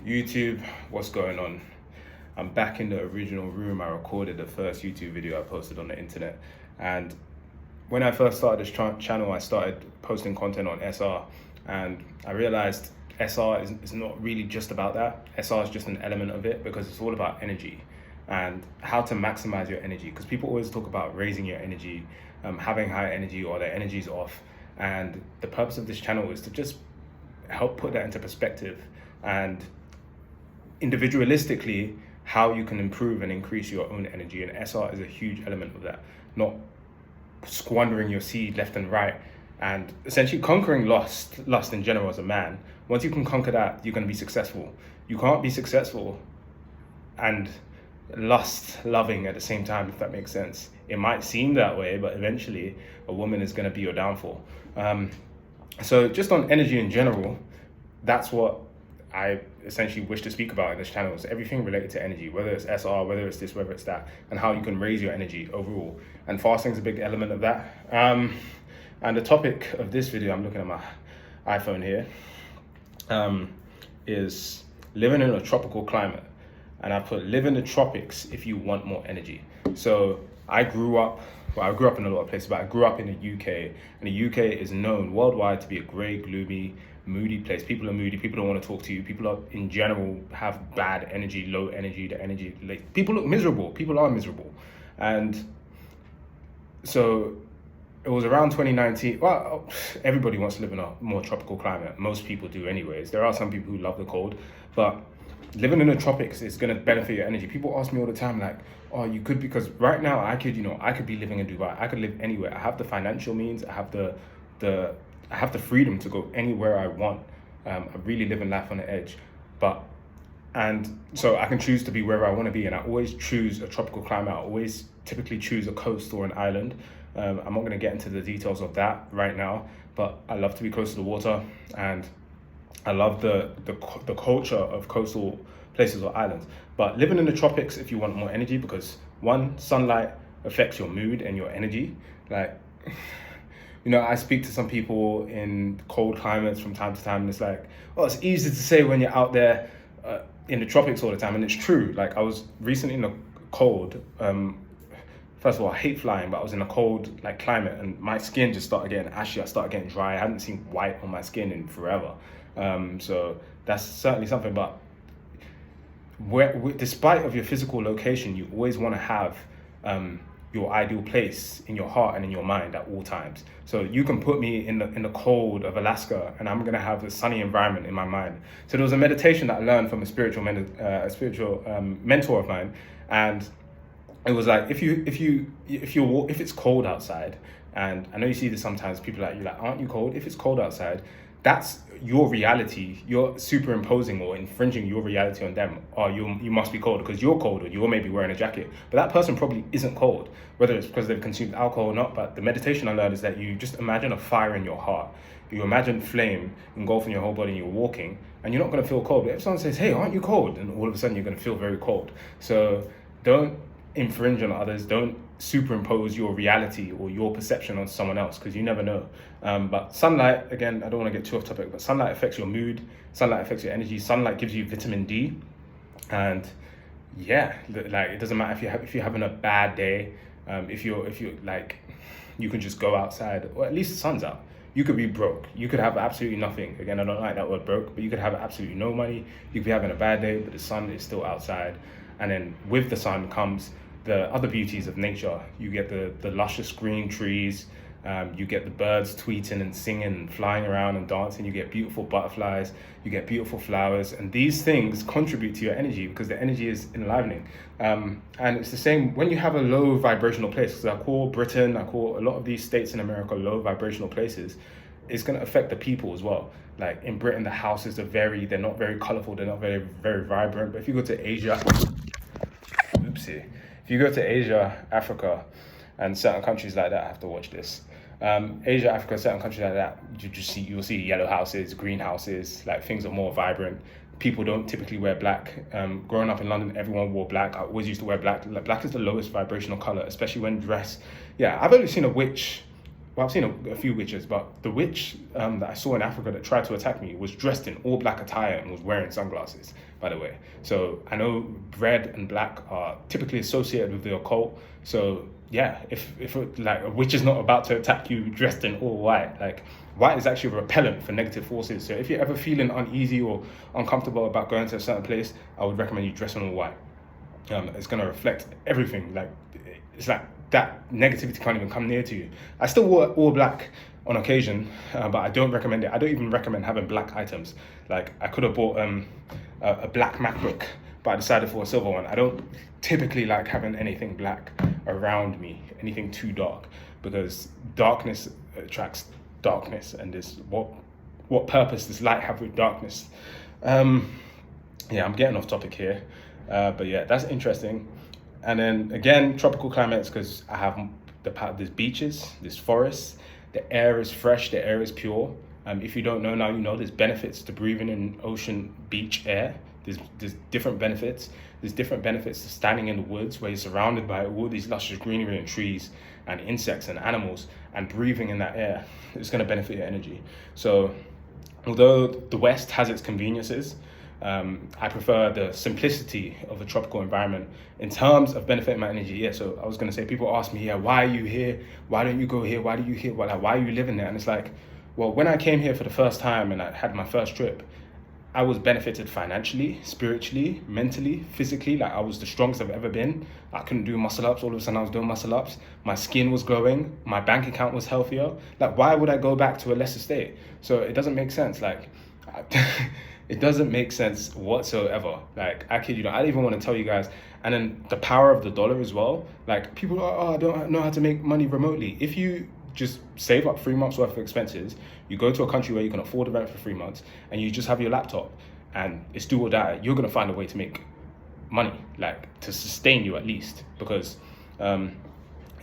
YouTube, what's going on? I'm back in the original room. I recorded the first YouTube video I posted on the internet, and when I first started this channel, I started posting content on SR, and I realized SR is not really just about that. SR is just an element of it because it's all about energy and how to maximize your energy, because people always talk about raising your energy, having high energy, or their energy's off, and the purpose of this channel is to just help put that into perspective and individualistically how you can improve and increase your own energy. And SR is a huge element of that, not squandering your seed left and right, and essentially conquering lust in general as a man. Once you can conquer that, you're going to be successful. You can't be successful and lust loving at the same time, if that makes sense. It might seem that way, but eventually a woman is going to be your downfall. So just on energy in general, that's what I essentially wish to speak about in this channel, is everything related to energy, whether it's SR, whether it's this, whether it's that, and how you can raise your energy overall. And fasting is a big element of that. And the topic of this video, I'm looking at my iPhone here, is living in a tropical climate. And I put live in the tropics if you want more energy. So I grew up in a lot of places, but I grew up in the UK, and the UK is known worldwide to be a grey, gloomy, moody place. People are moody. People don't want to talk to you. People are, in general, have bad energy, low energy. The energy, like, people look miserable. People are miserable. And so it was around 2019. Well, everybody wants to live in a more tropical climate. Most people do anyways. There are some people who love the cold, but living in the tropics is going to benefit your energy. People ask me all the time, like, oh, you could, because right now I could be living in Dubai. I could live anywhere. I have the financial means. I have the freedom to go anywhere I want. I'm really living life on the edge, and so I can choose to be wherever I want to be. And I always choose a tropical climate. I always typically choose a coast or an island. I'm not going to get into the details of that right now, but I love to be close to the water, and I love the culture of coastal places or islands. But living in the tropics if you want more energy, because one, sunlight affects your mood and your energy. Like, I speak to some people in cold climates from time to time, and it's like, oh, it's easy to say when you're out there in the tropics all the time. And it's true. Like, I was recently in a cold, first of all, I hate flying, but I was in a cold climate, and my skin just started getting ashy. I started getting dry. I hadn't seen white on my skin in forever. So that's certainly something. But despite of your physical location, you always want to have your ideal place in your heart and in your mind at all times. So you can put me in the cold of Alaska, and I'm gonna have a sunny environment in my mind. So there was a meditation that I learned from a spiritual mentor of mine, and it was like, if it's cold outside, and I know you see this sometimes, people are like, aren't you cold? If it's cold outside, that's your reality. You're superimposing or infringing your reality on them. Or you must be cold because you're cold, or you're maybe wearing a jacket. But that person probably isn't cold, whether it's because they've consumed alcohol or not. But the meditation I learned is that you just imagine a fire in your heart. You imagine flame engulfing your whole body, and you're walking, and you're not going to feel cold. But if someone says, hey, aren't you cold? And all of a sudden you're going to feel very cold. So don't infringe on others. Don't superimpose your reality or your perception on someone else, because you never know. But sunlight, again, I don't want to get too off topic, but sunlight affects your mood. Sunlight affects your energy. Sunlight gives you vitamin D, and yeah, it doesn't matter if you're having a bad day. If you're like, you can just go outside, or at least the sun's out. You could be broke. You could have absolutely nothing. Again, I don't like that word broke, but you could have absolutely no money. You could be having a bad day, but the sun is still outside. And then with the sun comes the other beauties of nature. You get the luscious green trees. You get the birds tweeting and singing and flying around and dancing. You get beautiful butterflies. You get beautiful flowers. And these things contribute to your energy, because the energy is enlivening. And it's the same when you have a low vibrational place. Because I call a lot of these states in America low vibrational places. It's going to affect the people as well. Like in Britain, the houses they're not very colorful. They're not very, very vibrant. But if you go to Asia, if you go to Asia, Africa, and certain countries like that, I have to watch this. Asia, Africa, certain countries like that, you'll see yellow houses, green houses, like things are more vibrant. People don't typically wear black. Growing up in London, everyone wore black. I always used to wear black. Black is the lowest vibrational color, especially when dressed. Yeah, I've only seen a witch well, I've seen a few witches, but the witch that I saw in Africa that tried to attack me was dressed in all black attire and was wearing sunglasses, by the way. So I know red and black are typically associated with the occult. So yeah, if like a witch is not about to attack you dressed in all white, like white is actually a repellent for negative forces. So if you're ever feeling uneasy or uncomfortable about going to a certain place, I would recommend you dress in all white. It's going to reflect everything. Like it's like that negativity can't even come near to you. I still wore all black on occasion, but I don't recommend it. I don't even recommend having black items. Like I could have bought a black MacBook, but I decided for a silver one. I don't typically like having anything black around me, anything too dark, because darkness attracts darkness, and this what purpose does light have with darkness? Yeah, I'm getting off topic here, but yeah, that's interesting. And then again, tropical climates, because I have there's beaches, there's forests, the air is fresh, the air is pure. If you don't know now, you know there's benefits to breathing in ocean beach air. There's different benefits. There's different benefits to standing in the woods where you're surrounded by all these luscious greenery and trees and insects and animals, and breathing in that air. It's going to benefit your energy. So although the West has its conveniences, I prefer the simplicity of a tropical environment in terms of benefiting my energy. Yeah, so I was going to say, people ask me, yeah, why are you here? Why don't you go here? Why do you here? Why are you living there? And it's like, well, when I came here for the first time and I had my first trip, I was benefited financially, spiritually, mentally, physically. Like I was the strongest I've ever been. I couldn't do muscle ups. All of a sudden I was doing muscle ups. My skin was glowing. My bank account was healthier. Like why would I go back to a lesser state? So it doesn't make sense. Like it doesn't make sense whatsoever. Like I kid you not. I don't even want to tell you guys. And then the power of the dollar as well. Like people are, oh, I don't know how to make money remotely. If you just save up 3 months worth of expenses, you go to a country where you can afford the rent for 3 months, and you just have your laptop and it's do or die, you're going to find a way to make money, like to sustain you at least, because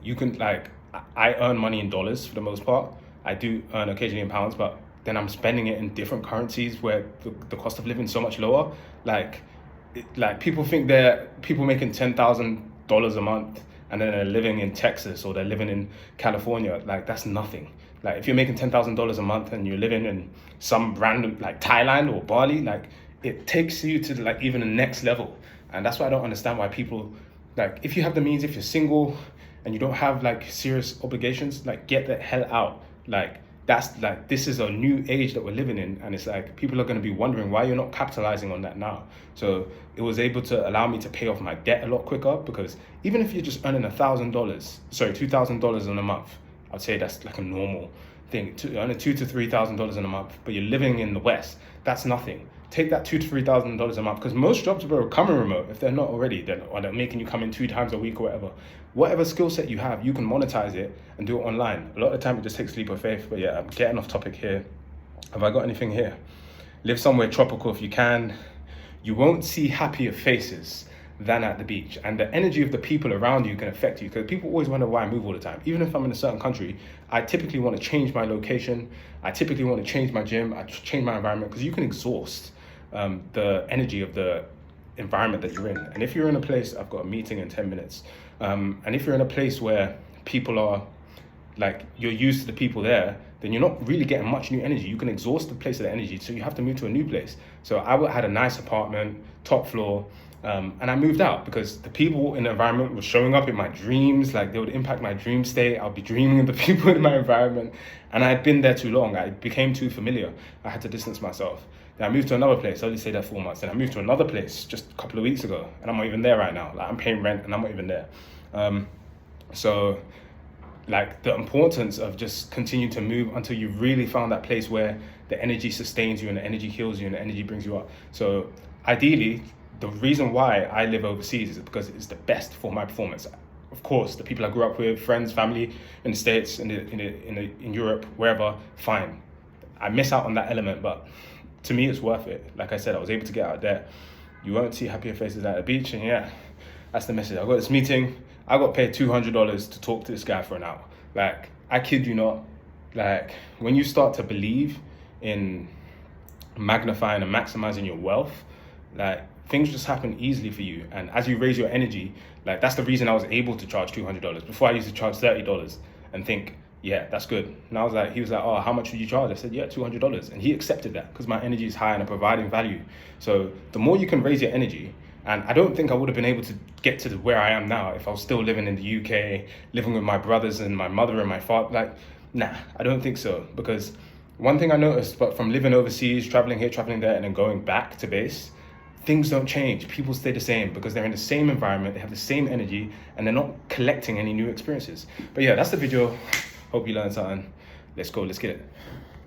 you can, like, I earn money in dollars for the most part. I do earn occasionally in pounds, but then I'm spending it in different currencies where the cost of living is so much lower. Like people think people making $10,000 a month and then they're living in Texas or they're living in California. Like that's nothing. Like if you're making $10,000 a month and you're living in some random, like Thailand or Bali, like it takes you to like even the next level. And that's why I don't understand why people, like if you have the means, if you're single and you don't have like serious obligations, like get the hell out. Like that's like, this is a new age that we're living in, and it's like people are going to be wondering why you're not capitalizing on that now. So it was able to allow me to pay off my debt a lot quicker, because even if you're just earning $2,000 in a month, I'd say that's like a normal thing. Earning $2,000 to $3,000 in a month, but you're living in the West, that's nothing. Take that $2,000 to $3,000 a month, because most jobs are coming remote. If they're not already, they're making you come in 2 times a week or whatever. Whatever skill set you have, you can monetize it and do it online. A lot of the time it just takes a leap of faith. But yeah, I'm getting off topic here. Have I got anything here? Live somewhere tropical if you can. You won't see happier faces than at the beach, and the energy of the people around you can affect you, because people always wonder why I move all the time. Even if I'm in a certain country, I typically want to change my location. I typically want to change my gym. I change my environment, because you can exhaust the energy of the environment that you're in. And if you're in a place, I've got a meeting in 10 minutes, and if you're in a place where people are like, you're used to the people there, then you're not really getting much new energy. You can exhaust the place of the energy, so you have to move to a new place. So I had a nice apartment, top floor, and I moved out because the people in the environment were showing up in my dreams. Like they would impact my dream state. I'll be dreaming of the people in my environment, and I had been there too long. I became too familiar. I had to distance myself. Then I moved to another place. I only stayed there 4 months. Then I moved to another place just a couple of weeks ago, and I'm not even there right now. Like I'm paying rent and I'm not even there. So like the importance of just continue to move until you really found that place where the energy sustains you and the energy heals you and the energy brings you up. So ideally, the reason why I live overseas is because it's the best for my performance. Of course, the people I grew up with, friends, family in the States, in Europe, wherever, fine. I miss out on that element, but to me, it's worth it. Like I said, I was able to get out there. You won't see happier faces at the beach, and yeah, that's the message. I got this meeting. I got paid $200 to talk to this guy for an hour. Like, I kid you not. Like, when you start to believe in magnifying and maximizing your wealth, like, things just happen easily for you. And as you raise your energy, like, that's the reason I was able to charge $200. Before I used to charge $30 and think, yeah, that's good. And I was like, he was like, oh, how much would you charge? I said, yeah, $200. And he accepted that because my energy is high and I'm providing value. So the more you can raise your energy, and I don't think I would have been able to get to where I am now if I was still living in the UK, living with my brothers and my mother and my father. Like, nah, I don't think so. Because one thing I noticed, but from living overseas, traveling here, traveling there, and then going back to base, things don't change. People stay the same because they're in the same environment, they have the same energy, and they're not collecting any new experiences. But yeah, that's the video. Hope you learned something. Let's go, let's get it.